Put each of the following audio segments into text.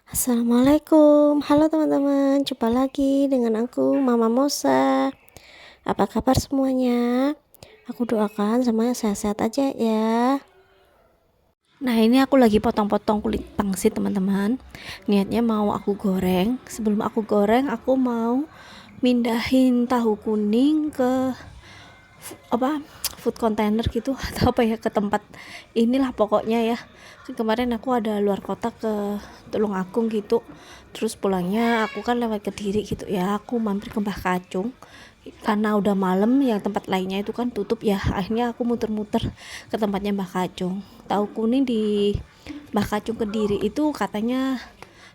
Assalamualaikum, halo teman-teman, jumpa lagi dengan aku Mama Mosa. Apa kabar semuanya? Aku doakan semuanya sehat-sehat aja ya. Nah, ini aku lagi potong-potong kulit pangsit teman-teman. Niatnya mau aku goreng. Sebelum aku goreng, aku mau mindahin tahu kuning ke food container gitu atau apa ya, ke tempat inilah pokoknya ya. Kemarin aku ada luar kota ke Tulungagung gitu, terus pulangnya aku kan lewat Kediri gitu ya, aku mampir ke Mbah Kacung karena udah malam, yang tempat lainnya itu kan tutup ya. Akhirnya aku muter-muter ke tempatnya Mbah Kacung. Tahu kuning di Mbah Kacung Kediri itu katanya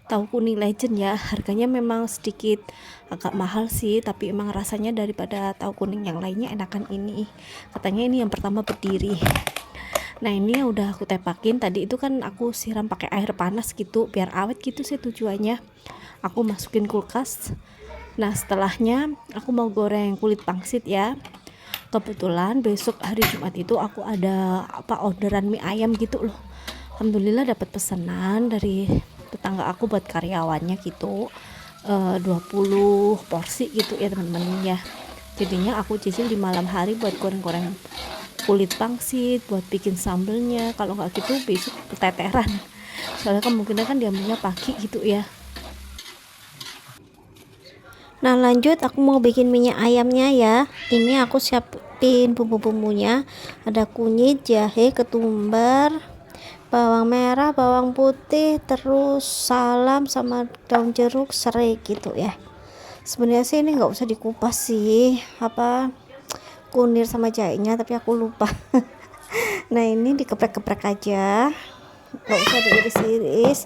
tahu kuning legend ya, harganya memang sedikit agak mahal sih, tapi emang rasanya daripada tahu kuning yang lainnya enakan ini, katanya ini yang pertama berdiri. Nah, ini udah aku tepakin tadi itu kan, aku siram pakai air panas gitu biar awet gitu sih tujuannya. Aku masukin kulkas. Nah, setelahnya aku mau goreng kulit pangsit ya. Kebetulan besok hari Jumat itu aku ada orderan mie ayam gitu loh. Alhamdulillah dapat pesanan dari tetangga aku buat karyawannya gitu, 20 porsi gitu ya teman-teman ya. Jadinya aku cicil di malam hari buat goreng-goreng kulit pangsit, buat bikin sambelnya. Kalau nggak gitu besok keteteran, soalnya kemungkinan kan diambilnya pagi gitu ya. Nah, lanjut aku mau bikin minyak ayamnya ya. Ini aku siapin bumbu-bumbunya, ada kunyit, jahe, ketumbar, bawang merah, bawang putih, terus salam sama daun jeruk, serai gitu ya. Sebenarnya sih ini nggak usah dikupas sih, kunir sama jahenya, tapi aku lupa. Nah, ini dikeprek-keprek aja, nggak usah diiris-iris.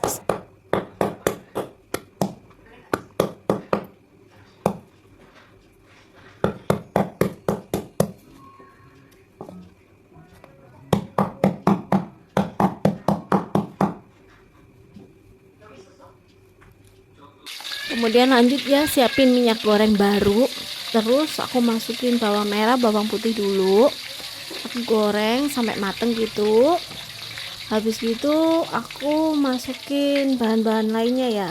Kemudian lanjut ya, siapin minyak goreng baru, terus aku masukin bawang merah, bawang putih dulu, aku goreng sampai mateng gitu. Habis gitu aku masukin bahan-bahan lainnya ya,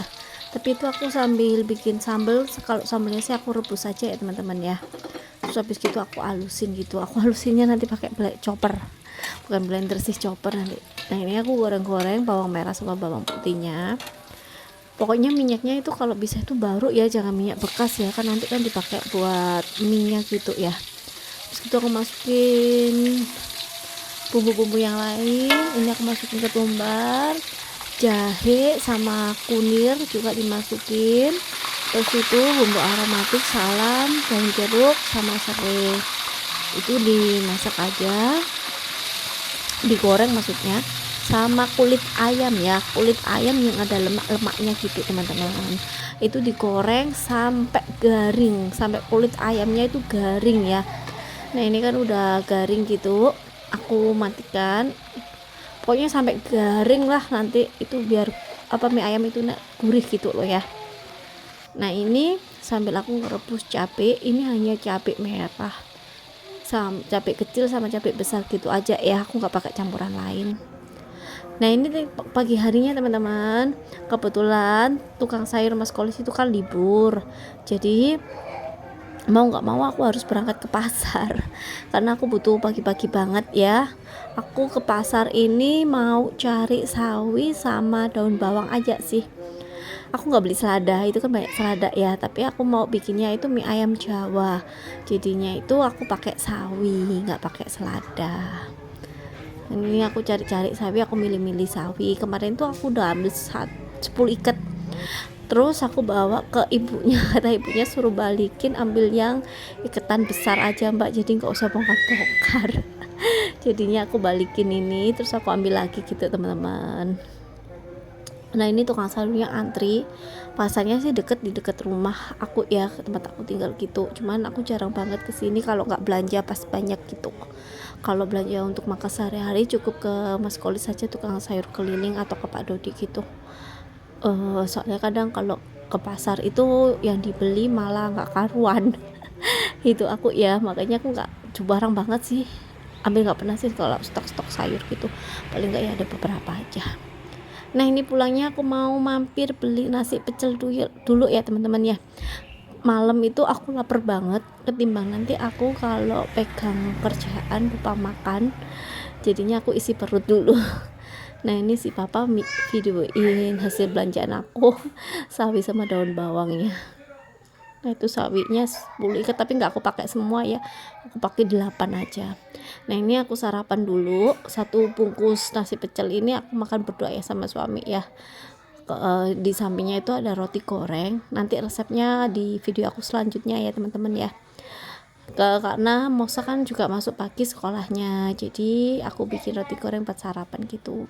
tapi itu aku sambil bikin sambal. Kalau sambalnya sih aku rebus saja ya teman-teman ya. Terus habis gitu aku halusin gitu, aku halusinnya nanti pakai chopper, bukan blender sih, chopper nanti. Nah, ini aku goreng-goreng bawang merah sama bawang putihnya. Pokoknya minyaknya itu kalau bisa itu baru ya, jangan minyak bekas ya, kan nanti kan dipakai buat minyak gitu ya. Terus itu aku masukin bumbu-bumbu yang lain. Ini aku masukin ketumbar, jahe sama kunir juga dimasukin. Terus itu bumbu aromatik, salam, daun jeruk sama serai, itu dimasak aja, digoreng maksudnya, sama kulit ayam ya, kulit ayam yang ada lemak-lemaknya gitu teman-teman. Itu digoreng sampai garing, sampai kulit ayamnya itu garing ya. Nah, ini kan udah garing gitu, aku matikan. Pokoknya sampai garing lah nanti itu, biar mie ayam itu gurih gitu loh ya. Nah, ini sambil aku ngerebus cabai, ini hanya cabai merah, cabai kecil sama cabai besar gitu aja ya, aku nggak pakai campuran lain. Nah, ini pagi harinya teman-teman, kebetulan tukang sayur Mas Kolis itu kan libur, jadi mau nggak mau aku harus berangkat ke pasar karena aku butuh pagi-pagi banget ya. Aku ke pasar ini mau cari sawi sama daun bawang aja sih. Aku nggak beli selada, itu kan banyak selada ya, tapi aku mau bikinnya itu mie ayam Jawa, jadinya itu aku pakai sawi, nggak pakai selada. Ini aku cari-cari sawi, aku milih-milih sawi. Kemarin tuh aku udah ambil 10 ikat, terus aku bawa ke ibunya. Kata ibunya suruh balikin, ambil yang iketan besar aja mbak, jadi nggak usah bongkar-bongkar. Jadinya aku balikin ini, terus aku ambil lagi gitu teman-teman. Nah ini tukang sayurnya antri, pasarnya sih di deket rumah aku ya, tempat aku tinggal gitu. Cuman aku jarang banget kesini kalau nggak belanja pas banyak gitu. Kalau belanja untuk makan sehari-hari cukup ke Mas Kolis saja, tukang sayur keliling, atau ke Pak Dodi gitu. Soalnya kadang kalau ke pasar itu yang dibeli malah nggak karuan. Itu aku ya, makanya aku nggak barang banget sih, ambil nggak pernah sih kalau stok sayur gitu, paling nggak ya ada beberapa aja. Nah ini pulangnya aku mau mampir beli nasi pecel dulu ya teman-teman ya. Malam itu aku lapar banget, ketimbang nanti aku kalau pegang kerjaan lupa makan, jadinya aku isi perut dulu. Nah ini si papa videoin hasil belanjaan aku, sawi sama daun bawangnya. Nah itu sawinya 10 ikat, tapi nggak aku pakai semua ya, aku pakai 8 aja. Nah ini aku sarapan dulu, 1 bungkus nasi pecel ini aku makan berdua ya sama suami ya. Di sampingnya itu ada roti goreng, nanti resepnya di video aku selanjutnya ya teman-teman ya. Karena Mosa kan juga masuk pagi sekolahnya, jadi aku bikin roti goreng buat sarapan gitu.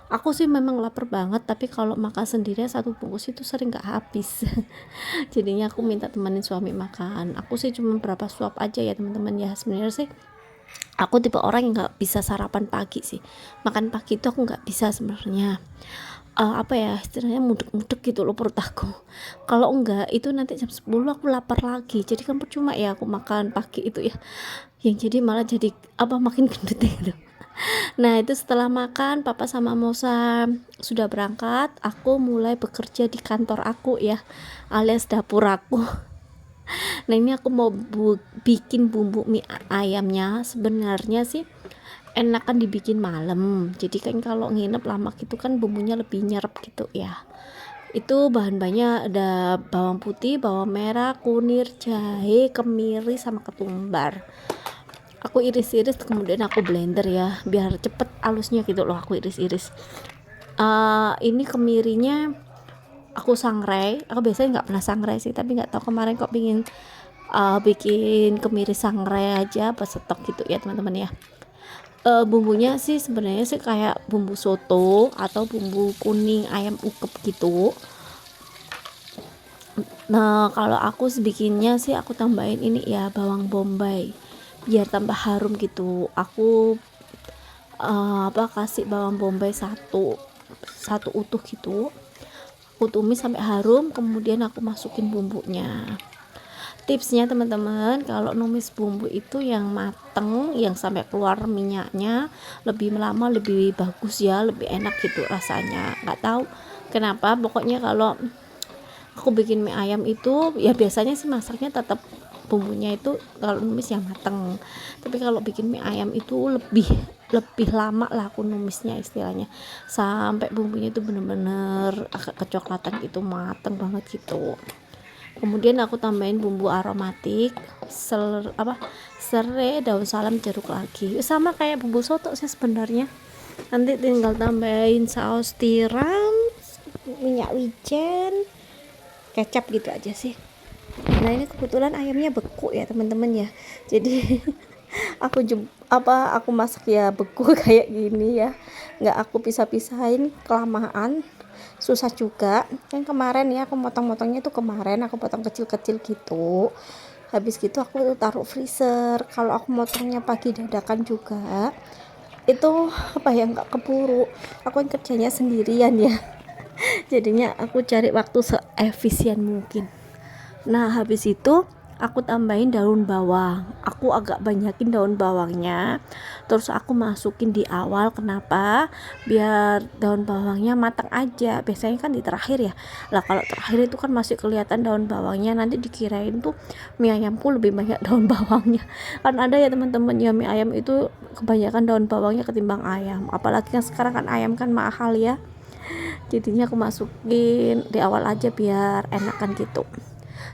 Aku sih memang lapar banget, tapi kalau makan sendiri 1 bungkus itu sering gak habis. Jadinya aku minta temenin suami makan. Aku sih cuma berapa suap aja ya teman-teman ya. Sebenarnya sih aku tipe orang yang nggak bisa sarapan pagi sih, makan pagi itu aku nggak bisa sebenarnya. Apa ya istilahnya, mudek-mudek gitu loh perut aku. Kalau enggak itu nanti jam 10 aku lapar lagi, jadi kan percuma ya aku makan pagi itu ya, yang jadi malah jadi makin gendut gitu. Nah itu setelah makan papa sama Mosa sudah berangkat, aku mulai bekerja di kantor aku ya, alias dapur aku. Nah ini aku mau bikin bumbu mie ayamnya. Sebenarnya sih enakan dibikin malam, jadi kan kalau nginep lama gitu kan bumbunya lebih nyerap gitu ya. Itu bahan-bahannya ada bawang putih, bawang merah, kunir, jahe, kemiri, sama ketumbar. Aku iris-iris kemudian aku blender ya, biar cepet halusnya gitu loh, aku iris-iris. Ini kemirinya aku sangrai. Aku biasanya nggak pernah sangrai sih, tapi nggak tahu kemarin kok bikin kemiri sangrai aja pas stok gitu ya teman-teman ya. Bumbunya sih sebenarnya sih kayak bumbu soto atau bumbu kuning ayam ukep gitu. Nah kalau aku bikinnya sih aku tambahin ini ya, bawang bombay biar tambah harum gitu. Aku kasih bawang bombay satu utuh gitu, aku tumis sampai harum, kemudian aku masukin bumbunya. Tipsnya teman-teman, kalau numis bumbu itu yang mateng, yang sampai keluar minyaknya, lebih lama lebih bagus ya, lebih enak gitu rasanya. Nggak tahu kenapa, pokoknya kalau aku bikin mie ayam itu ya biasanya sih masaknya tetap bumbunya itu kalau numis yang mateng, tapi kalau bikin mie ayam itu lebih lama lah aku numisnya, istilahnya sampai bumbunya itu bener-bener agak kecoklatan gitu, mateng banget gitu. Kemudian aku tambahin bumbu aromatik, serai, daun salam, jeruk lagi, sama kayak bumbu soto sih sebenarnya. Nanti tinggal tambahin saus tiram, minyak wijen, kecap gitu aja sih. Nah ini kebetulan ayamnya beku ya teman-teman ya, jadi aku masak ya beku kayak gini ya, nggak aku pisah-pisahin, kelamaan susah juga kan. Kemarin ya aku motong-motongnya itu, kemarin aku potong kecil-kecil gitu, habis gitu aku taruh freezer. Kalau aku motongnya pagi dadakan juga itu nggak keburu, aku kan kerjanya sendirian ya. Jadinya aku cari waktu seefisien mungkin. Nah habis itu aku tambahin daun bawang, aku agak banyakin daun bawangnya terus aku masukin di awal. Kenapa? Biar daun bawangnya matang aja, biasanya kan di terakhir ya. Lah kalau terakhir itu kan masih kelihatan daun bawangnya, nanti dikirain tuh mie ayamku lebih banyak daun bawangnya. Kan ada ya teman-teman ya, mie ayam itu kebanyakan daun bawangnya ketimbang ayam, apalagi kan sekarang kan ayam kan mahal ya. Jadinya aku masukin di awal aja biar enakan gitu.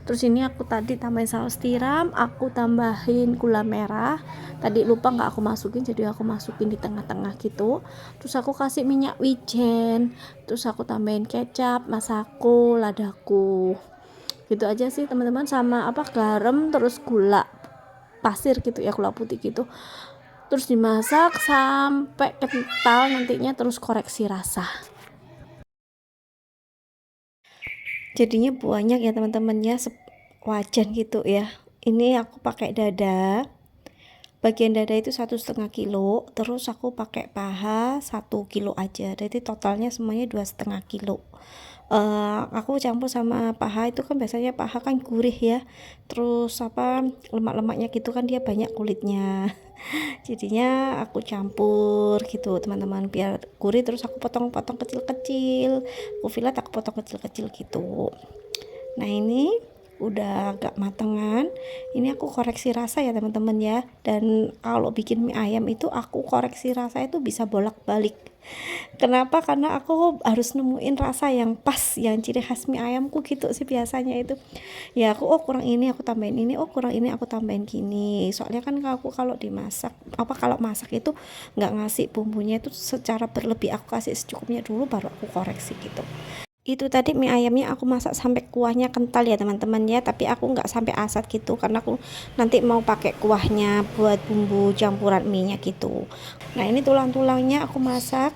Terus ini aku tadi tambahin saus tiram, aku tambahin gula merah, tadi lupa nggak aku masukin, jadi aku masukin di tengah-tengah gitu. Terus aku kasih minyak wijen, terus aku tambahin kecap, masako, ladaku, gitu aja sih teman-teman, sama apa garam, terus gula pasir gitu ya, gula putih gitu. Terus dimasak sampai kental nantinya, terus koreksi rasa. Jadinya banyak ya teman-teman ya, wajan gitu ya. Ini aku pakai dada, bagian dada itu 1,5 kilo, terus aku pakai paha 1 kilo aja, jadi totalnya semuanya 2,5 kilo. Aku campur sama paha, itu kan biasanya paha kan gurih ya, terus apa lemak-lemaknya gitu kan, dia banyak kulitnya. Jadinya aku campur gitu teman-teman biar gurih, terus aku potong-potong kecil-kecil, aku fillet, aku potong kecil-kecil gitu. Nah ini udah agak matengan, ini aku koreksi rasa ya teman-teman ya. Dan kalau bikin mie ayam itu aku koreksi rasa itu bisa bolak-balik. Kenapa? Karena aku harus nemuin rasa yang pas, yang ciri khas mie ayamku gitu sih biasanya itu. Ya aku kurang ini aku tambahin ini, kurang ini aku tambahin gini. Soalnya kan aku kalau dimasak kalau masak itu nggak ngasih bumbunya itu secara berlebih, aku kasih secukupnya dulu baru aku koreksi gitu. Itu tadi mie ayamnya aku masak sampai kuahnya kental ya teman-teman ya, tapi aku nggak sampai asat gitu karena aku nanti mau pakai kuahnya buat bumbu campuran mie nya gitu. Nah ini tulang-tulangnya aku masak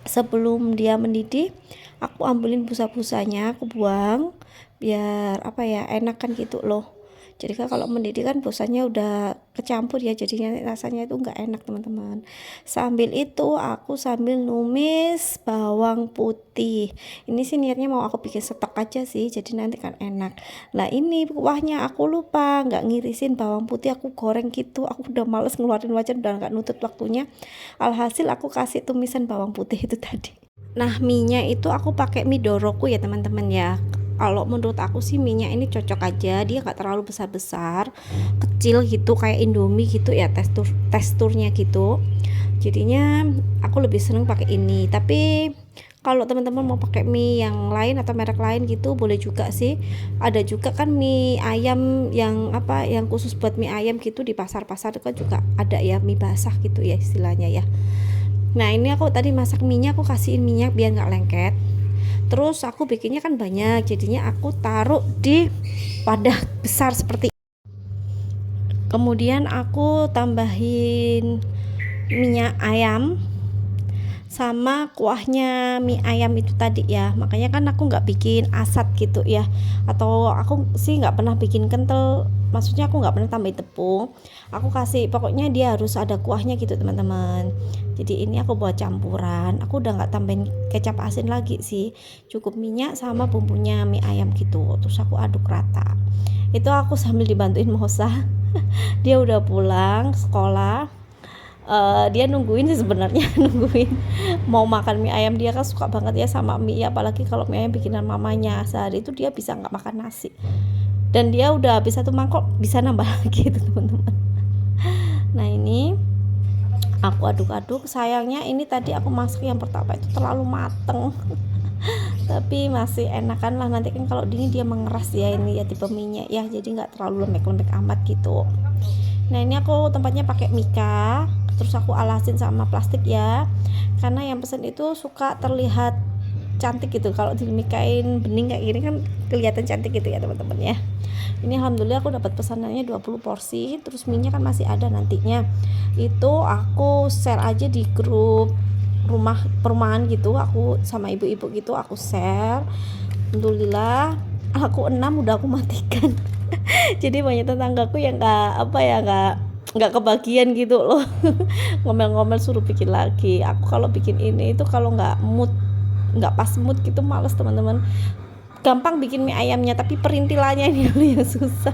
sebelum dia mendidih, aku ambilin busa-busanya, aku buang biar apa ya, enakan gitu loh. Jadi kan kalau mendidih kan busanya udah kecampur ya, jadinya rasanya itu nggak enak teman-teman. Sambil itu aku sambil numis bawang putih. Ini sih niatnya mau aku bikin stok aja sih, jadi nanti kan enak. Nah ini kuahnya aku lupa nggak ngirisin bawang putih, aku goreng gitu, aku udah males ngeluarin wajan, udah nggak nutut waktunya. Alhasil aku kasih tumisan bawang putih itu tadi. Nah mie-nya itu aku pakai mie Doroku ya teman-teman ya. Kalau menurut aku sih minyak ini cocok aja, dia nggak terlalu besar-besar, kecil gitu kayak Indomie gitu ya, teksturnya gitu. Jadinya aku lebih seneng pakai ini. Tapi kalau teman-teman mau pakai mie yang lain atau merek lain gitu boleh juga sih. Ada juga kan mie ayam yang apa, yang khusus buat mie ayam gitu, di pasar-pasar kan juga ada ya, mie basah gitu ya istilahnya ya. Nah ini aku tadi masak minyak, aku kasihin minyak biar nggak lengket. Terus aku bikinnya kan banyak, jadinya aku taruh di wadah besar seperti ini. Kemudian aku tambahin minyak ayam sama kuahnya mie ayam itu tadi ya. Makanya kan aku nggak bikin asat gitu ya, atau aku sih nggak pernah bikin kental, maksudnya aku nggak pernah tambahin tepung, aku kasih pokoknya dia harus ada kuahnya gitu teman-teman. Jadi ini aku buat campuran, aku udah nggak tambahin kecap asin lagi sih, cukup minyak sama bumbunya mie ayam gitu, terus aku aduk rata. Itu aku sambil dibantuin Mosa. Dia udah pulang sekolah. Dia nungguin sih sebenarnya, nungguin mau makan mie ayam. Dia kan suka banget ya sama mie, apalagi kalau mie ayam bikinan mamanya. Sehari itu dia bisa nggak makan nasi, dan dia udah habis 1 mangkok bisa nambah lagi itu teman-teman. Nah ini aku aduk-aduk, sayangnya ini tadi aku masak yang pertama itu terlalu mateng. Tapi masih enakan lah, nanti kan kalau dingin dia mengeras ya, ini ya tipe minyak ya, jadi nggak terlalu lembek-lembek amat gitu. Nah ini aku tempatnya pakai mika, terus aku alasin sama plastik ya, karena yang pesen itu suka terlihat cantik gitu kalau dimikain bening kayak gini kan, kelihatan cantik gitu ya teman-teman ya. Ini alhamdulillah aku dapat pesanannya 20 porsi, terus minyak kan masih ada nantinya. Itu aku share aja di grup rumah perumahan gitu, aku sama ibu-ibu gitu aku share. Alhamdulillah aku 6 udah aku matikan. Jadi banyak tetanggaku yang nggak kebagian gitu loh. Ngomel-ngomel suruh bikin lagi. Aku kalau bikin ini itu kalau nggak pas mood gitu males teman-teman. Gampang bikin mie ayamnya, tapi perintilannya ini dulu yang susah.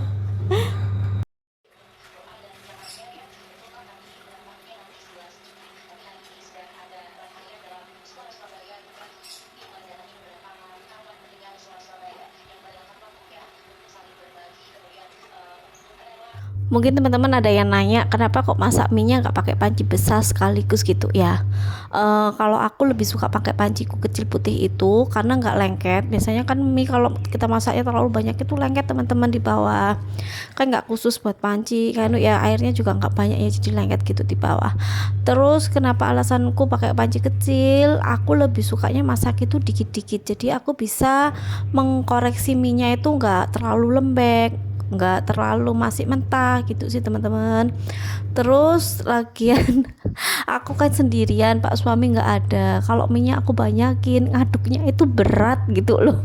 Mungkin teman-teman ada yang nanya kenapa kok masak mie-nya nggak pakai panci besar sekaligus gitu ya. Kalau aku lebih suka pakai panciku kecil putih itu karena nggak lengket. Biasanya kan mie kalau kita masaknya terlalu banyak itu lengket teman-teman di bawah. Kan nggak khusus buat panci kan ya, airnya juga nggak banyak ya, jadi lengket gitu di bawah. Terus kenapa alasanku pakai panci kecil, aku lebih sukanya masak itu dikit-dikit, jadi aku bisa mengkoreksi mie-nya itu nggak terlalu lembek, nggak terlalu masih mentah gitu sih teman-teman. Terus lagian aku kan sendirian, pak suami nggak ada, kalau minyak aku banyakin ngaduknya itu berat gitu loh.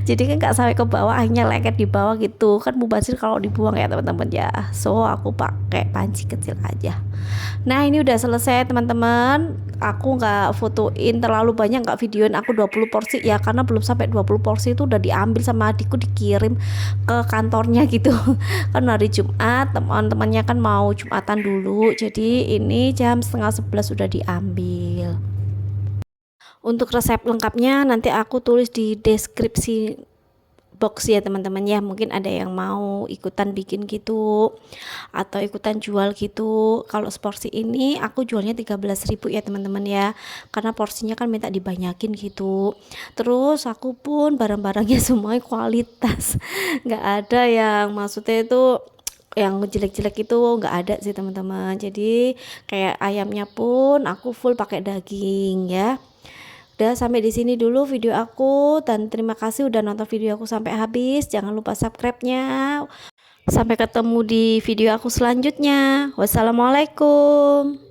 Jadi kan nggak sampai ke bawah, akhirnya lengket di bawah gitu kan, mubazir kalau dibuang ya teman-teman ya. So aku pakai panci kecil aja. Nah ini udah selesai teman-teman, aku nggak fotoin terlalu banyak, nggak videoin aku 20 porsi ya, karena belum sampai 20 porsi itu udah diambil sama adikku, dikirim ke kantornya gitu. Kan hari Jumat, teman-temannya kan mau Jumatan dulu, jadi ini jam setengah 11 sudah diambil. Untuk resep lengkapnya nanti aku tulis di deskripsi box ya teman-teman ya, mungkin ada yang mau ikutan bikin gitu atau ikutan jual gitu. Kalau seporsi ini aku jualnya 13.000 ya teman-teman ya, karena porsinya kan minta dibanyakin gitu. Terus aku pun barang-barangnya semuanya kualitas, nggak ada yang maksudnya itu yang jelek-jelek itu nggak ada sih teman-teman. Jadi kayak ayamnya pun aku full pakai daging ya. Udah sampai di sini dulu video aku, dan terima kasih udah nonton video aku sampai habis. Jangan lupa subscribe-nya. Sampai ketemu di video aku selanjutnya. Wassalamualaikum.